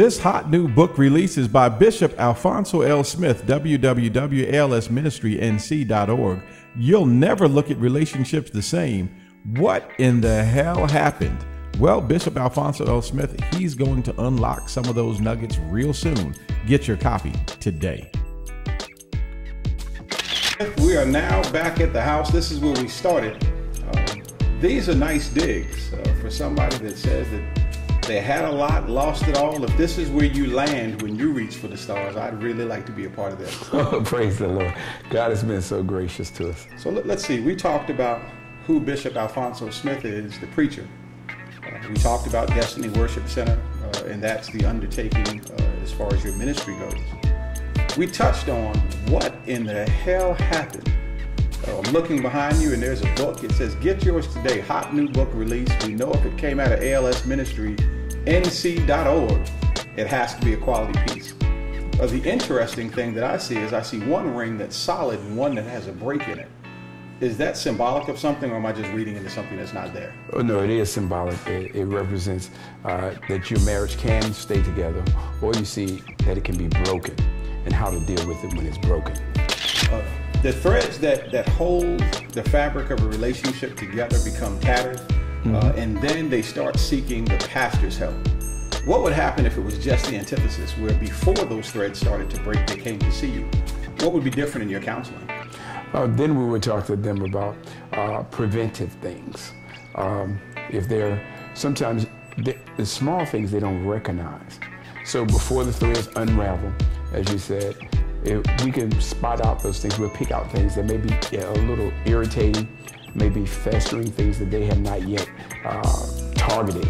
This hot new book release is by Bishop Alphonso L. Smith, www.alsministrync.org. You'll never look at relationships the same. What in the hell happened? Well, Bishop Alphonso L. Smith, he's going to unlock some of those nuggets real soon. Get your copy today. We are now back at the house. This is where we started. These are nice digs for somebody that says that they had a lot, lost it all. If this is where you land when you reach for the stars, I'd really like to be a part of that. Oh, praise the Lord. God has been so gracious to us. So let's see. We talked about who Bishop Alphonso Smith is, the preacher. We talked about Destiny Worship Center, and that's the undertaking as far as your ministry goes. We touched on what in the hell happened. I'm looking behind you, and there's a book. It says, "Get yours today." Hot new book release. We know if it came out of alsministrync.org, it has to be a quality piece. The interesting thing that I see is I see one ring that's solid and one that has a break in it. Is that symbolic of something, or am I just reading into something that's not there? Oh, no, it is symbolic. It represents that your marriage can stay together, or you see that it can be broken and how to deal with it when it's broken. The threads that hold the fabric of a relationship together become tattered, and then they start seeking the pastor's help. What would happen if it was just the antithesis, where before those threads started to break, they came to see you? What would be different in your counseling? Then we would talk to them about preventive things. If they're sometimes the small things they don't recognize. So before the threads unravel, as you said, if we can spot out those things. We'll pick out things that may be a little irritating, maybe festering things that they have not yet targeted.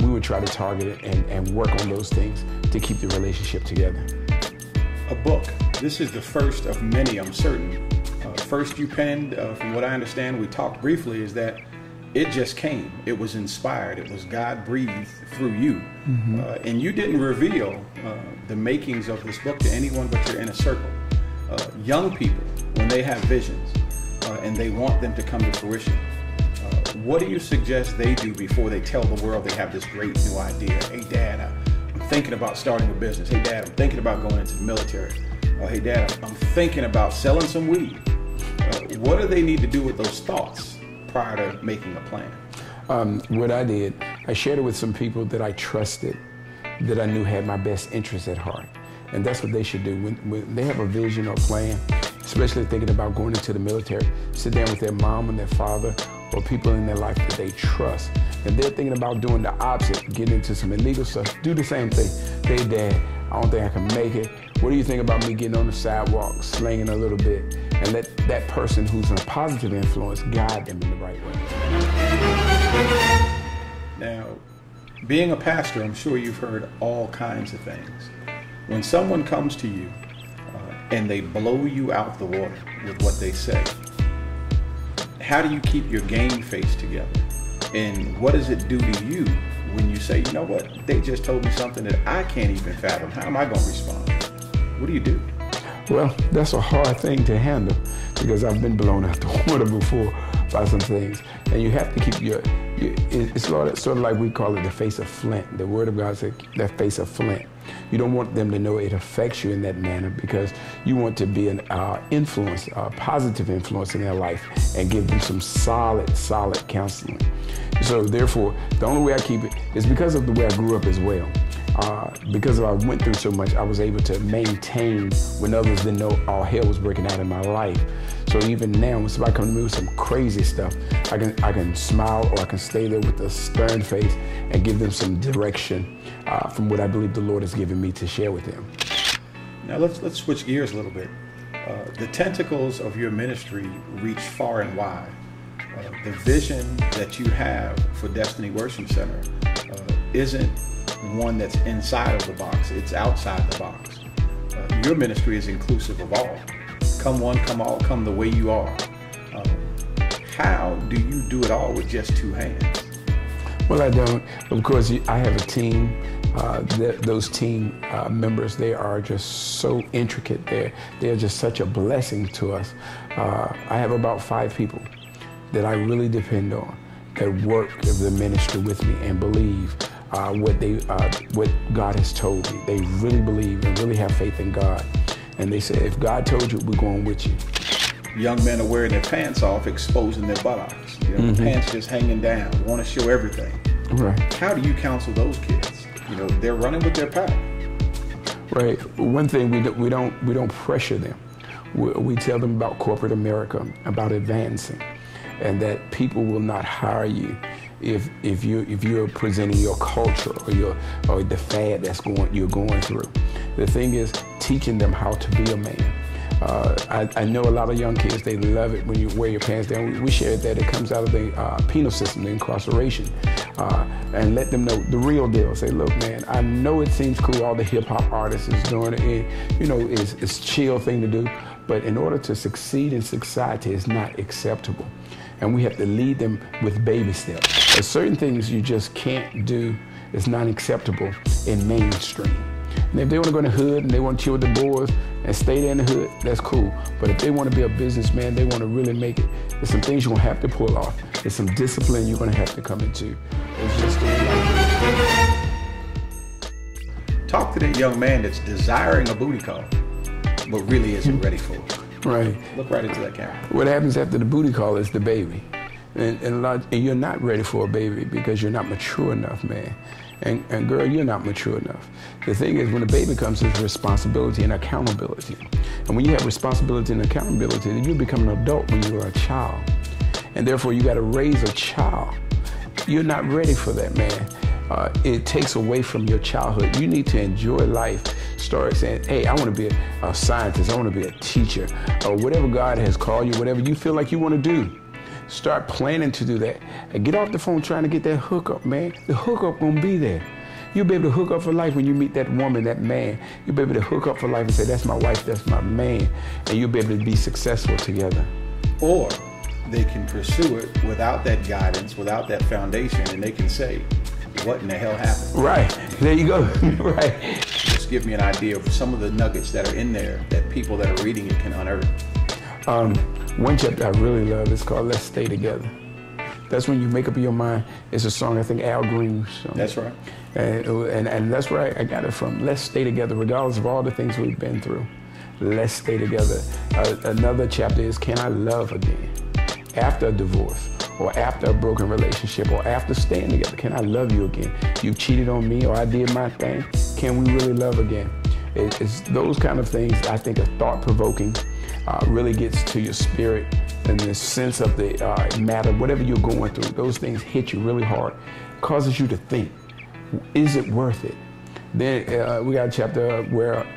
We would try to target it and work on those things to keep the relationship together. A book. This is the first of many, I'm certain. First you penned, from what I understand, we talked briefly, is that it just came. It was inspired. It was God breathed through you. And you didn't reveal the makings of this book to anyone but your inner circle. Young people, when they have visions and they want them to come to fruition, what do you suggest they do before they tell the world they have this great new idea? Hey, Dad, I'm thinking about starting a business. Hey, Dad, I'm thinking about going into the military. Hey, Dad, I'm thinking about selling some weed. What do they need to do with those thoughts prior to making a plan? What I did, I shared it with some people that I trusted, that I knew had my best interests at heart. And that's what they should do. When they have a vision or plan, especially thinking about going into the military, sit down with their mom and their father or people in their life that they trust. And they're thinking about doing the opposite, getting into some illegal stuff, do the same thing. Hey, Dad, I don't think I can make it. What do you think about me getting on the sidewalk, slinging a little bit, and let that person who's a positive influence guide them in the right way? Now, being a pastor, I'm sure you've heard all kinds of things. When someone comes to you and they blow you out the water with what they say, how do you keep your game face together? And what does it do to you when you say, you know what, they just told me something that I can't even fathom. How am I going to respond? What do you do? Well, that's a hard thing to handle because I've been blown out the water before by some things. And you have to keep it's sort of like we call it the face of flint. The Word of God said that face of flint. You don't want them to know it affects you in that manner because you want to be an influence, a positive influence in their life and give them some solid counseling. So therefore, the only way I keep it is because of the way I grew up as well. Because I went through so much, I was able to maintain when others didn't know all hell was breaking out in my life. So even now, when somebody comes to me with some crazy stuff, I can smile or I can stay there with a stern face and give them some direction from what I believe the Lord has given me to share with them. Now let's switch gears a little bit. The tentacles of your ministry reach far and wide. The vision that you have for Destiny Worship Center isn't one that's inside of the box, it's outside the box. Your ministry is inclusive of all. Come one, come all, come the way you are. How do you do it all with just two hands? Well, I don't. Of course, I have a team. Those team members, they are just so intricate. They're just such a blessing to us. I have about 5 people that I really depend on that work the ministry with me and believe what God has told me. They really believe and really have faith in God. And they say, if God told you, we're going with you. Young men are wearing their pants off, exposing their buttocks. You know, the pants just hanging down, want to show everything. Right. How do you counsel those kids? You know, they're running with their pack. Right. One thing, we don't pressure them. We tell them about corporate America, about advancing, and that people will not hire you if you're presenting your culture or the fad you're going through. The thing is teaching them how to be a man. I know a lot of young kids, they love it when you wear your pants down. We shared that it comes out of the penal system, the incarceration, and let them know the real deal. Say, look, man, I know it seems cool, all the hip hop artists is doing it, and, you know, it's chill thing to do, but in order to succeed in society, it's not acceptable. And we have to lead them with baby steps. There's certain things you just can't do, it's not acceptable in mainstream. And if they want to go in the hood and they want to chill with the boys and stay there in the hood, that's cool. But if they want to be a businessman, they want to really make it, there's some things you're going to have to pull off. There's some discipline you're going to have to come into. It's just the way life is. Talk to that young man that's desiring a booty call, but really isn't ready for it. Right. Look right into that camera. What happens after the booty call is the baby. And you're not ready for a baby because you're not mature enough, man. And girl, you're not mature enough. The thing is, when a baby comes, there's responsibility and accountability. And when you have responsibility and accountability, then you become an adult when you are a child. And therefore, you got to raise a child. You're not ready for that, man. It takes away from your childhood. You need to enjoy life. Start saying, hey, I want to be a scientist. I want to be a teacher. Or whatever God has called you, whatever you feel like you want to do. Start planning to do that. And get off the phone trying to get that hookup, man. The hookup gonna be there. You'll be able to hook up for life when you meet that woman, that man. You'll be able to hook up for life and say, that's my wife, that's my man. And you'll be able to be successful together. Or they can pursue it without that guidance, without that foundation, and they can say, what in the hell happened? Right, there you go, right. Just give me an idea of some of the nuggets that are in there that people that are reading it can unearth. One chapter I really love is called Let's Stay Together. That's when you make up your mind. It's a song, I think Al Green sung. That's right. And that's where I got it from. Let's stay together regardless of all the things we've been through. Let's stay together. Another chapter is Can I Love Again? After a divorce or after a broken relationship or after staying together, can I love you again? You cheated on me or I did my thing. Can we really love again? It's those kind of things I think are thought-provoking. Really gets to your spirit and the sense of the matter, whatever you're going through. Those things hit you really hard, causes you to think, is it worth it? Then we got a chapter where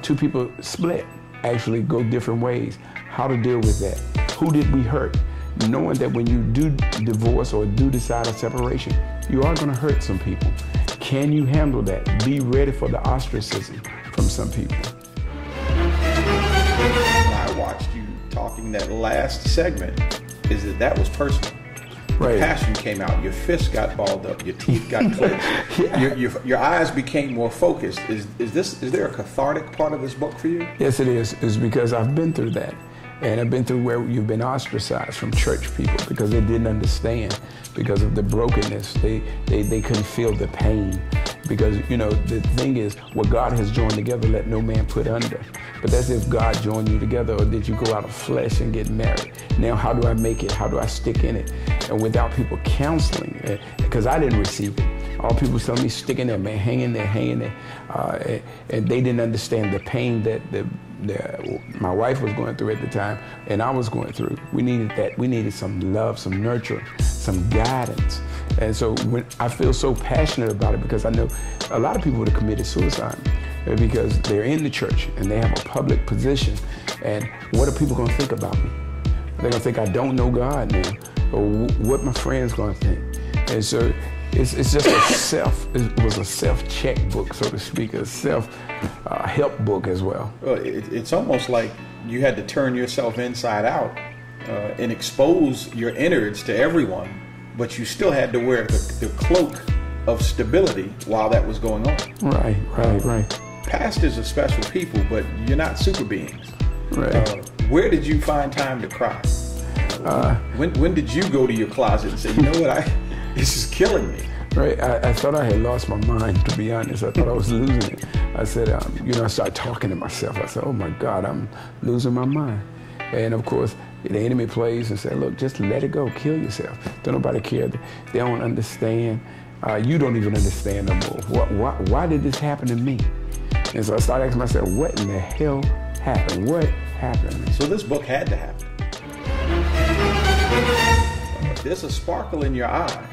two people split, actually go different ways. How to deal with that? Who did we hurt? Knowing that when you do divorce or do decide a separation, you are going to hurt some people. Can you handle that? Be ready for the ostracism from some people. I watched you talking that last segment, is that was personal. Right. The passion came out, your fists got balled up, your teeth got clenched, yeah. your eyes became more focused. Is there a cathartic part of this book for you? Yes, it is. It's because I've been through that. And I've been through where you've been ostracized from church people because they didn't understand, because of the brokenness. They couldn't feel the pain. Because, you know, the thing is, what God has joined together, let no man put under. But that's if God joined you together, or did you go out of flesh and get married? Now, how do I make it? How do I stick in it? And without people counseling, because I didn't receive it. All people tell me, stick in there, man, hang in there, hang in there. And they didn't understand the pain that my wife was going through at the time, and I was going through. We needed that. We needed some love, some nurture, some guidance. And so when I feel so passionate about it, because I know a lot of people would have committed suicide because they're in the church and they have a public position. And what are people going to think about me? They're going to think I don't know God now, or what my friends going to think. And so it's just it was a self-check book, so to speak, a self-help book as well. Well, it's almost like you had to turn yourself inside out and expose your innards to everyone, but you still had to wear the cloak of stability while that was going on. Right. Pastors are special people, but you're not super beings. Right. Where did you find time to cry? When did you go to your closet and say, you know what, this is killing me? Right, I thought I had lost my mind, to be honest. I thought I was losing it. I said, I started talking to myself. I said, oh my God, I'm losing my mind. And of course, the enemy plays and said, look, just let it go, kill yourself. Don't nobody care. They don't understand. You don't even understand no more. Why did this happen to me? And so I started asking myself, what in the hell happened? What happened? So this book had to happen. There's a sparkle in your eye.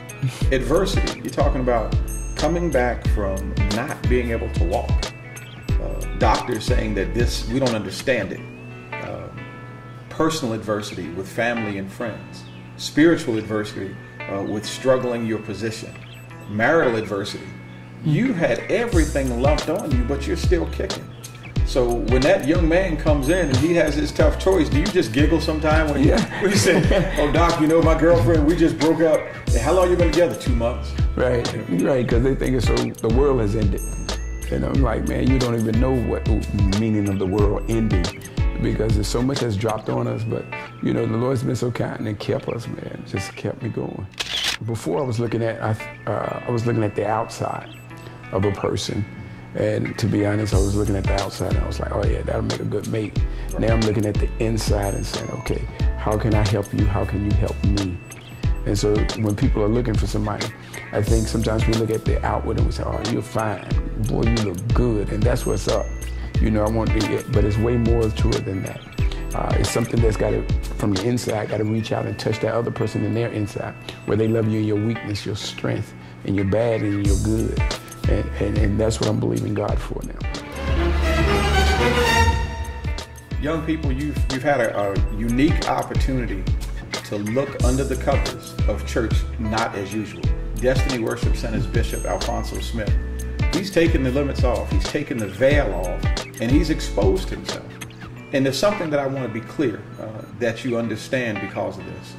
Adversity. You're talking about coming back from not being able to walk. Doctors saying that we don't understand it. Personal adversity with family and friends. Spiritual adversity with struggling your position. Marital adversity. You had everything lumped on you, but you're still kicking. So when that young man comes in and he has his tough choice, do you just giggle sometime when you say, oh, Doc, you know, my girlfriend, we just broke up. How long you been together? 2 months. Right, because they think it's so the world has ended. And I'm like, man, you don't even know what the meaning of the world ending, because there's so much that's dropped on us. But, you know, the Lord's been so kind and kept us, man, just kept me going. Before I was looking at, I was looking at the outside of a person. And to be honest, I was looking at the outside and I was like, oh yeah, that'll make a good mate. Right. Now I'm looking at the inside and saying, okay, how can I help you? How can you help me? And so when people are looking for somebody, I think sometimes we look at the outward and we say, oh, you're fine. Boy, you look good. And that's what's up. You know, I want to get, but it's way more to it than that. It's something that's got to, from the inside, got to reach out and touch that other person in their inside, where they love you in your weakness, your strength, and your bad and your good. And that's what I'm believing God for now. Young people, you've had a unique opportunity to look under the covers of church not as usual. Destiny Worship Center's Bishop Alphonso Smith. He's taken the limits off. He's taken the veil off, and he's exposed himself. And there's something that I want to be clear that you understand because of this,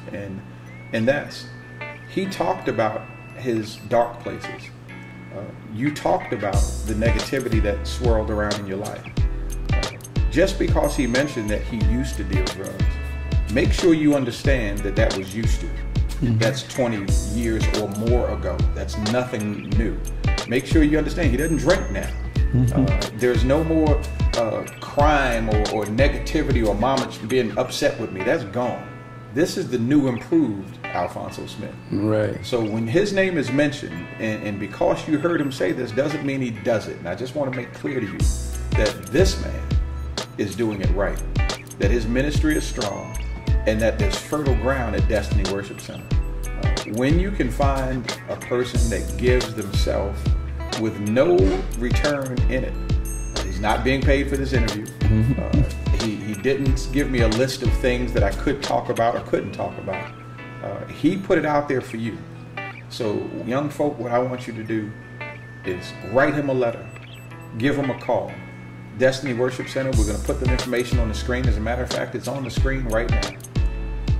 and that's he talked about his dark places. You talked about the negativity that swirled around in your life. Just because he mentioned that he used to deal drugs, make sure you understand that that was used to. Mm-hmm. That's 20 years or more ago. That's nothing new. Make sure you understand he doesn't drink now. Mm-hmm. There's no more crime or negativity or mama being upset with me. That's gone. This is the new improved Alphonso Smith. Right. So when his name is mentioned, and because you heard him say this, doesn't mean he does it. And I just want to make clear to you that this man is doing it right, that his ministry is strong, and that there's fertile ground at Destiny Worship Center. When you can find a person that gives themselves with no return in it, he's not being paid for this interview. He didn't give me a list of things that I could talk about or couldn't talk about. He put it out there for you. So young folk, what I want you to do is write him a letter, give him a call. Destiny Worship Center, we're going to put the information on the screen. As a matter of fact, it's on the screen right now.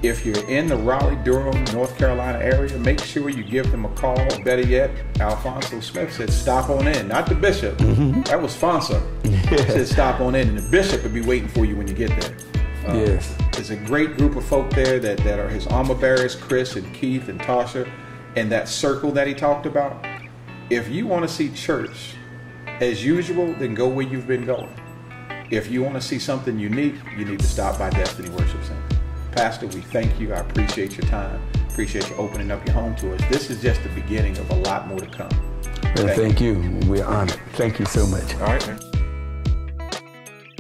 If you're in the Raleigh, Durham, North Carolina area, make sure you give them a call. Better yet, Alphonso Smith said, stop on in. Not the bishop. That was Fonso. He said, stop on in. And the bishop will be waiting for you when you get there. Yes. There's a great group of folk there that are his armor bearers, Chris and Keith and Tasha, and that circle that he talked about. If you want to see church as usual, then go where you've been going. If you want to see something unique, you need to stop by Destiny Worship Center. Pastor, we thank you. I appreciate your time. Appreciate you opening up your home to us. This is just the beginning of a lot more to come. Well, thank you. We're honored. Thank you so much. All right, man.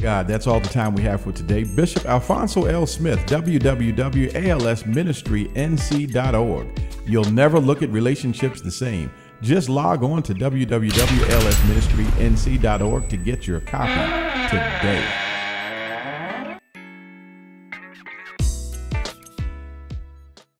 God, that's all the time we have for today. Bishop Alphonso L. Smith, www.alsministrync.org. You'll never look at relationships the same. Just log on to www.lsministrync.org to get your copy today.